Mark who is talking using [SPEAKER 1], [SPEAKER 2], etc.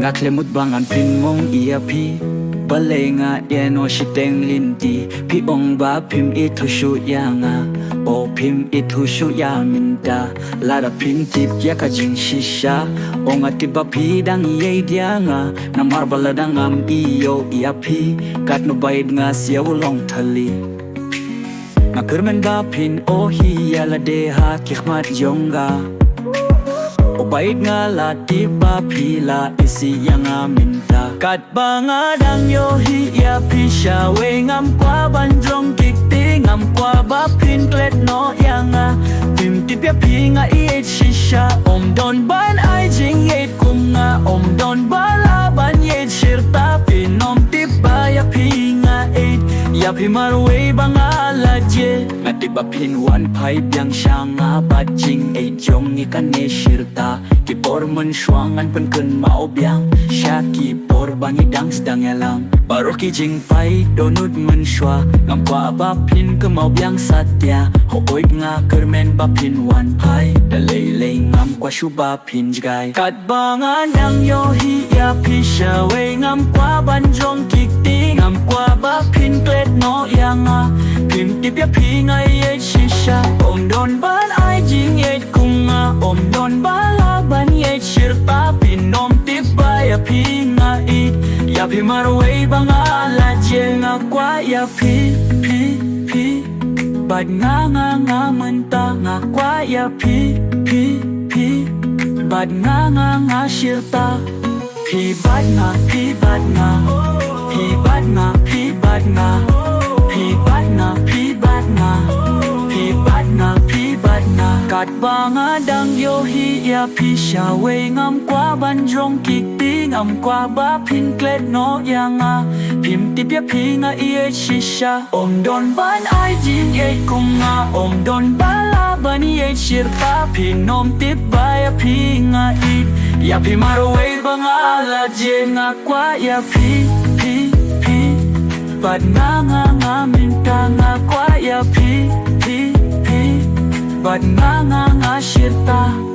[SPEAKER 1] ngak lemut bangan pin mong iya pi balenga eno shiteng linti pi ong ba pim itu shu yanga o pim itu shu ya minta lara pin tip ya ka jing shisha onga tiba pi dang ye dianga na marbala dang am iyo iya pi kat no baid nga siaw long thali na kermen ba pin o hi ya la de ha kikhmat yonga o baid nga la tiba pi la isi yang aminta kat banga dang yo hi ya pi sha we ngam kwa banjong kikti ngam kwa ba pin klet no yanga pim tip ya pi nga i shisha om don ban ai jing ye kum nga om don ba la ban ye shirta pin om tip ba ya pi nga ya pi mar we banga la je nga tip ba pin wan pai byang shanga ba jing jong ni kan ne shirta ki por mun shwangan pen kun mau byang sha ki por bangi dang sedang elang baru ki jing pai donut mun shwa ngam kwa ba pin ke mau byang satya ho oi nga kermen ba pin wan pai da lei lei ngam kwa shu ba pin jgai kat banga nang yo hi ya pi sha we ngam kwa ban jong ki ti ngam kwa ba pin klet no yanga pim tip ya pi nga ye shisha om don ban ai jing ye kunga om don ba la ban ye shirta pin nom tip ba ya pi nga ya pi mar we banga la je nga kwa ya pi bad nga menta nga kwa ya pi bad nga shirta pi bad nga pi bad nga pi bad nga pi bad nga pi bad nga pi bad nga pi bad nga pi bad nga kat banga dang yo hi ya pi sha we ngam kwa ban jong kik ti ngam kwa ba pin klet no yanga pim tip ya pi nga i shisha om don ban ai jing ye kum nga om don ba la ban ye shirta pin nom tip ba ya pi nga ya pi mar we banga la je nga kwa ya pi bad nga minta nga kwa ya pi bad nga shirta